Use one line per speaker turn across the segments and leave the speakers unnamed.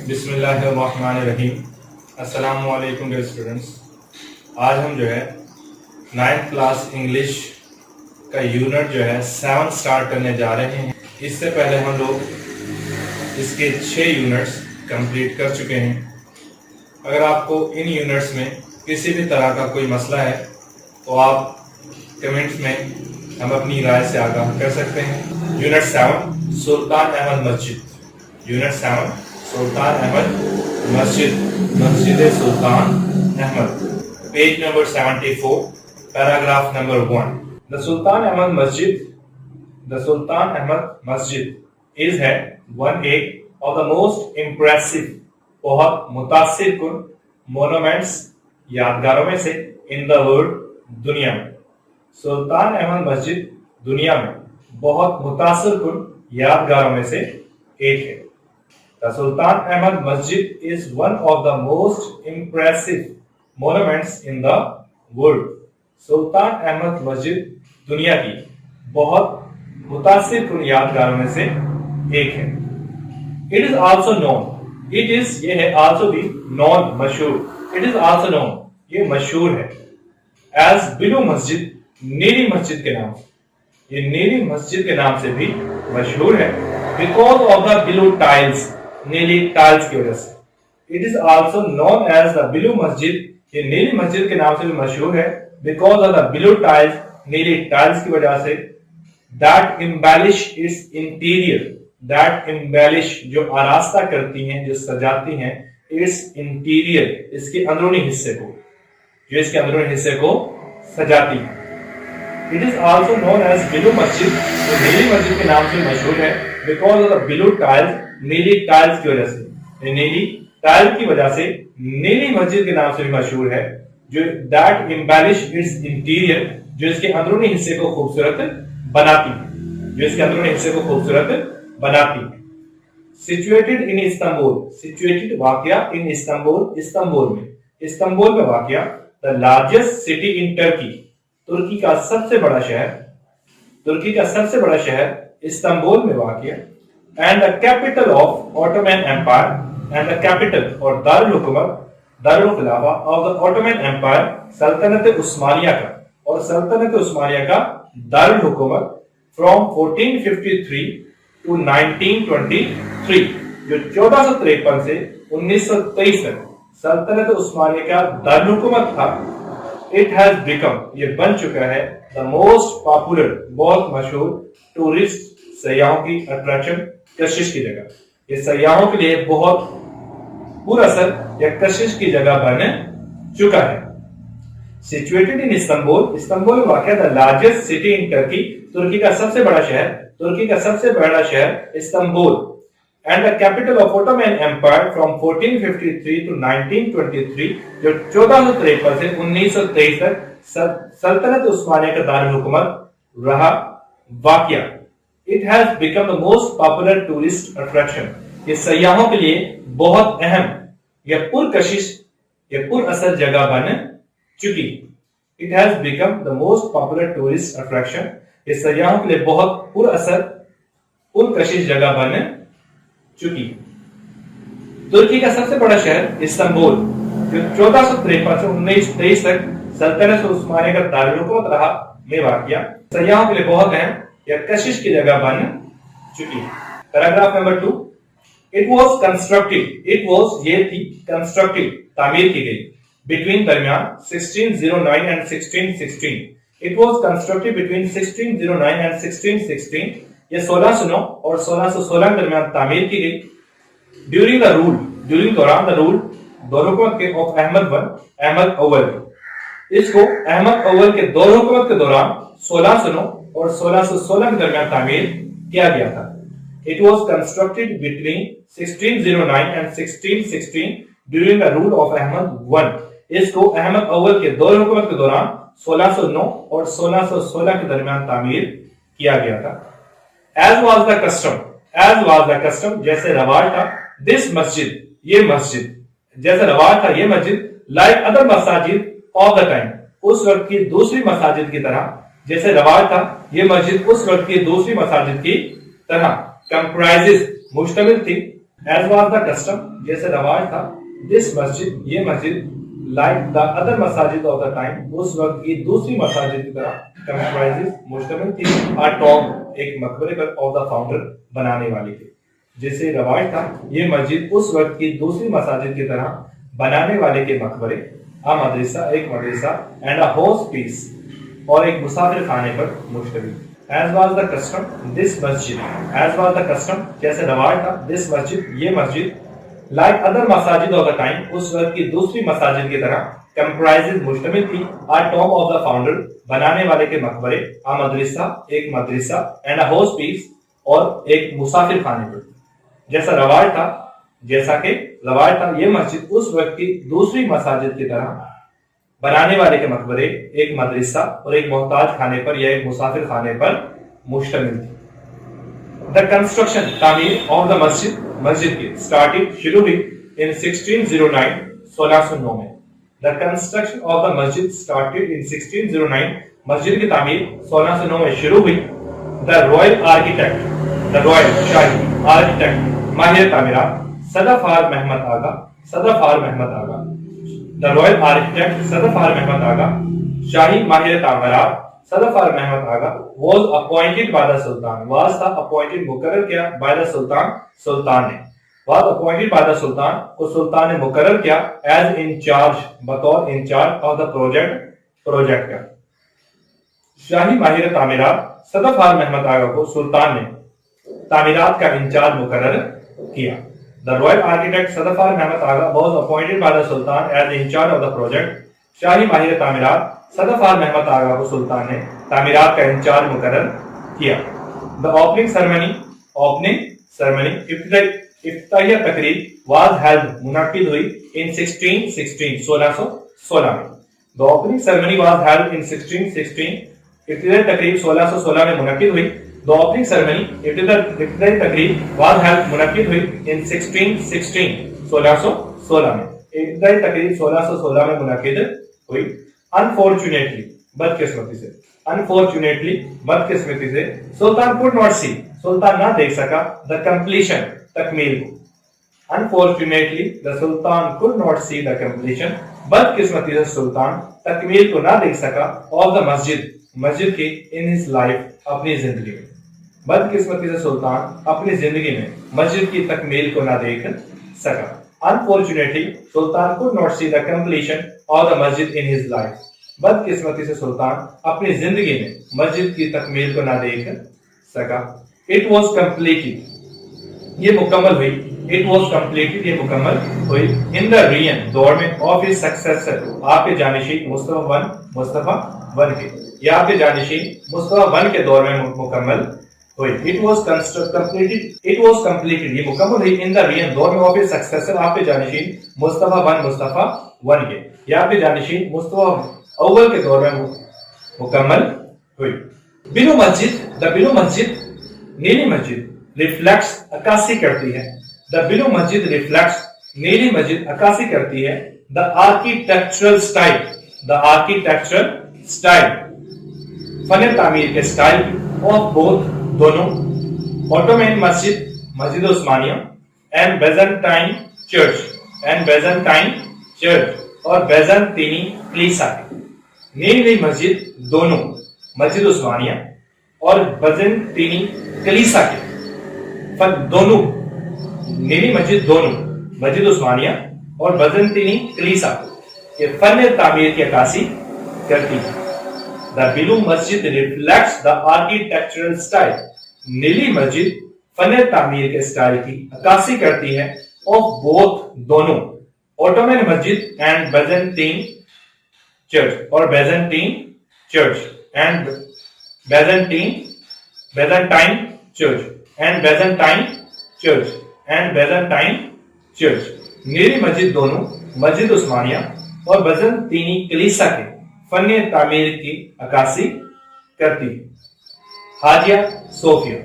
بسم اللہ الرحمن الرحیم۔ السلام علیکم ڈیئر اسٹوڈنٹس، آج ہم جو ہے 9th کلاس انگلش کا یونٹ جو ہے 7 سٹارٹ کرنے جا رہے ہیں۔ اس سے پہلے ہم لوگ اس کے 6 یونٹس کمپلیٹ کر چکے ہیں۔ اگر آپ کو ان یونٹس میں کسی بھی طرح کا کوئی مسئلہ ہے تو آپ کمنٹس میں ہم اپنی رائے سے آگاہ کر سکتے ہیں۔ یونٹ 7 سلطان احمد مسجد، یونٹ 7 سلطان احمد مسجد، مسجد سلطان احمد، پیج نمبر 74، پیراگراف نمبر 1۔ The Sultan Ahmad Masjid, the Sultan Ahmad Masjid is one of the most impressive، بہت متاثر کن monuments، یادگاروں میں سے in the world، دنیا میں۔ سلطان احمد مسجد دنیا میں بہت متاثر کن یادگاروں میں سے ایک ہے۔ The Sultan Ahmad Masjid is one of the most impressive monuments in the world۔ سلطان احمد مسجد دنیا کی بہت متاثر کن یادگاروں میں سے ایک ہے۔ It is also known، it is یہ ہے also بھی known مشہور، it is also known یہ مشہور ہے as بلو مسجد، نیلی مسجد کے نام سے، یہ نیلی مسجد کے نام سے بھی مشہور ہے because of the blue tiles، نیلی ٹائلز کی وجہ سے۔ It is also known as the blue مسجد، یہ نیلی مسجد کے نام سے بھی مشہور ہے because of the blue tiles، نیلی ٹائلز کی وجہ سے۔ That embellish its interior، that embellish جو آراستہ کرتی ہیں، جو سجاتی ہیں، its interior اس کے اندرونی حصے کو، جو اس کے اندرونی حصے کو سجاتی ہیں۔ It is also known as blue مسجد، جو نیلی مسجد کے نام سے مشہور ہے because of the blue tiles، نیلی ٹائلز کی وجہ سے، نیلی ٹائل کی وجہ سے نیلی مسجد کے نام سے بھی مشہور ہے، جو that embellish its interior جو اس کے اندرونی حصے کو خوبصورت بناتی ہے، جو اس کے اندرونی حصے کو خوبصورت بناتی ہے۔ Situated in Istanbul، situated واقعہ in Istanbul، استنبول میں، استنبول میں واقعہ the largest city in Turkey، ترکی کا سب سے بڑا شہر، ترکی کا سب سے بڑا شہر استنبول میں واقع، and the capital of Ottoman Empire، and the capital اور دارالحکومت، دارالخلافہ of the Ottoman Empire، سلطنت عثمانیہ کا، اور سلطنت عثمانیہ کا دارالحکومت from 1453 to 1923، جو 1453 سے 1923 تک سلطنت عثمانیہ کا دارالحکومت تھا۔ It has become یہ بن چکا ہے the most popular بہت مشہور ٹورسٹ سیاحوں کی اٹریکشن، کشش کی جگہ، یہ سیاحوں کے لیے بہت پر اثر یا کشش کی جگہ بن چکا ہے۔ Situated in Istanbul، استنبول میں واقع the largest city in Turkey، ترکی کا سب سے بڑا شہر، ترکی کا سب سے بڑا شہر Istanbul, and the capital of Ottoman Empire from 1453 to 1923، جو 1453 سے 1923 تک سلطنت عثمانیہ کا دارالحکومت رہا واقعہ۔ It has become the most popular tourist attraction، یہ سیاحوں کے لیے بہت اہم یا پرکشش یا پر اثر جگہ بن چکی۔ It has become the most popular tourist attraction، یہ سیاحوں کے لیے بہت پر اثر پرکشش جگہ بن چکی۔ ترکی کا سب سے بڑا شہر استنبول، جو 1453 سے 1923 تک سلطنت عثمانیہ کا دارالحکومت رہا میں واقع، سیاحوں کے لیے بہت اہم یا کشش کی جگہ بن چکی۔ Paragraph number 2۔ It was constructed، it was یہ تھی constructed تعمیر کی گئی، between درمیان 1609 and 1616۔ It was constructed between 1609 and 1616، یہ 1609 اور 1616 کے درمیان تعمیر کی گئی۔ During the rule، during دوران the rule دور حکومت کے of احمد I، احمد اول، اس کو احمد اول کے دور حکومت کے دوران 1609 اور 1616 کے درمیان تعمیر کیا گیا تھا۔ It was constructed between 1609 and 1616 during the rule of Ahmad I، اس کو احمد اول کے دور حکومت کے دوران 1609 اور 1616 کے درمیان تعمیر کیا گیا تھا۔ As was the custom، as was the custom جیسے رواج تھا، this مسجد یہ مسجد، جیسے رواج تھا یہ مسجد، like other مساجد of the time اس وقت کی دوسری مساجد کی طرح، جیسے رواج تھا یہ مسجد اس وقت کی دوسری مساجد کی طرح، comprises مشتمل تھی As was the custom, جیسے رواج تھا, this مسجد, یہ مسجد, like the other masajid of the time, اس وقت کی دوسری مساجد کی طرح comprises, مشتمل تھی, a tomb, ایک مقبرے پر, of the founder, بنانے والے کے. جیسے رواج تھا, یہ مسجد اس وقت کی دوسری مساجد کی طرح بنانے والے کے مقبرے, a مدرسہ, ایک مدرسہ, and a hospice, اور ایک مسافر خانے پر مشتمل. As was the custom, this masjid, as was the custom, جیسے رواج تھا, this مسجد, یہ مسجد, like other masajid of the time, اس وقت کی دوسری مساجد کی طرح comprises, مشتمل تھی, a tomb of the founder, بنانے والے کے مقبرے, a مدرسہ, ایک مدرسہ, and a hospice, اور ایک مسافر خانے پر. جیسا رواج تھا, جیسا کہ رواج تھا, یہ مسجد اس وقت کی دوسری مساجد کی طرح بنانے والے کے مقبرے, ایک مدرسہ اور ایک محتاج خانے پر یا ایک مسافر خانے پر مشتمل تھی. The construction, تعمیر of the مسجد, مسجد کی started, شروع ہوئی in 1609, 1609 میں. The construction of the Masjid started in 1609, مسجد کی تعمیر 1609 میں شروع ہوئی. The royal architect, the royal shahi architect, ماہر تعمیرات, صدفار محمد آغا, صدفار محمد آغا. The royal architect صدفار محمد آغا, شاہی ماہر تعمیرات صدفار محمد آغا, was appointed by the sultan, was تھا appointed, مقرر کیا, by the sultan, سلطان نے, was appointed by the sultan, کو سلطان نے مقرر کیا, as in charge, بطور in charge of the project کا. شاہی ماہر تعمیرات صدفار محمد آغا کو سلطان نے تعمیرات کا انچارج مقرر کیا. The royal architect صدفار Muhammad Agha was appointed by the sultan as in charge of the project. شاہی ماہر تعمیرات صدفار محمد آغا کو سلطان نے تعمیرات کا انچارج مقرر کیا. The opening ceremony, افتتاحیہ تقریب, was held, منعقد ہوئی in 1616, 1616 میں. The opening ceremony was held in 1616, افتتاحیہ تقریب 1616 میں منعقد ہوئی. The opening ceremony, افتتاحیہ تقریب was held, منعقد ہوئی in 1616, 1616 میں. افتتاحیہ تقریب 1616 میں منعقد ہوئی. Unfortunately, بدقسمتی سے, unfortunately, بدقسمتی سے, سلطان could not see, سلطان نہ دیکھ سکا, the completion, تکمیل کو. Unfortunately, the sultan could not see the completion, بدقسمتی سے سلطان تکمیل کو نہ دیکھ سکا, of the مسجد, مسجد کی, in his life, اپنی زندگی میں. بدقسمتی سے سلطان اپنی زندگی میں مسجد کی تکمیل کو نہ دیکھ سکا. Unfortunately, Sultan could not see the completion of the masjid in his life. بدقسمتی سے سلطان اپنی زندگی میں مسجد کی تکمیل کو نہ دیکھ سکا. It was completed, یہ مکمل ہوئی. It was completed, یہ مکمل ہوئی. In the reign, دور میں, of his successor, آپ کے جانشین مصطفیٰ ون کے, یا آپ کے جانشین مصطفیٰ ون کے دور میں مکمل ہوئی. It was completed, یہ مکمل ہوئی. In the reign, دور میں, of his successor, آپ کے جانشین مصطفیٰ ون کے, یا آپ کے جانشین مصطفیٰ اول کے دور میں مکمل ہوئی. بلو مسجد, the بلو مسجد, نیلی مسجد, reflects, عکاسی کرتی ہے. The بلو مسجد reflects, نیلی مسجد عکاسی کرتی ہے. The architectural style, the architectural style, فن تعمیر کے سٹائل of both, دونوں, Ottoman Masjid, Masjid Osmania, and Byzantine church, اور بیزنطینی کلیسا. نیلی مسجد دونوں, مسجد عثمانیہ اور بیزنطینی کلیسا کے, دونوں, نیلی مسجد دونوں, مسجد عثمانیہ اور بیزنطینی کلیسا کے فن تعمیر کی عکاسی کرتی ہے. The blue Masjid reflects the architectural style, نیلی مسجد فن تعمیر کے سٹائل کی عکاسی کرتی ہے, of both, دونوں, Ottoman Masjid and Byzantine church, اور Byzantine church and Byzantine church, نیلی مسجد دونوں, مسجد عثمانیہ اور بیزنطینی کلیسا کے فن تعمیر کی عکاسی کرتی ہے. حاجیہ صوفیہ,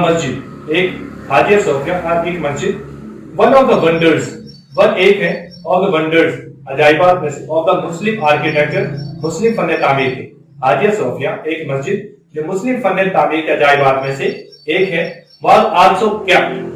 مسجد, ایک حاجیہ صوفیہ, ایک مسجد. One of the wonders, ایک ہے, of the wonders, عجائبات میں سے, of the Muslim architecture, مسلم فن تعمیر کی. حاجیہ صوفیہ ایک مسجد جو مسلم فن تعمیر کے عجائبات میں سے ایک ہے. was also kept,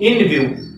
in view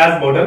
as model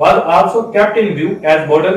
was also kept in view as model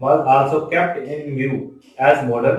was also kept in view as model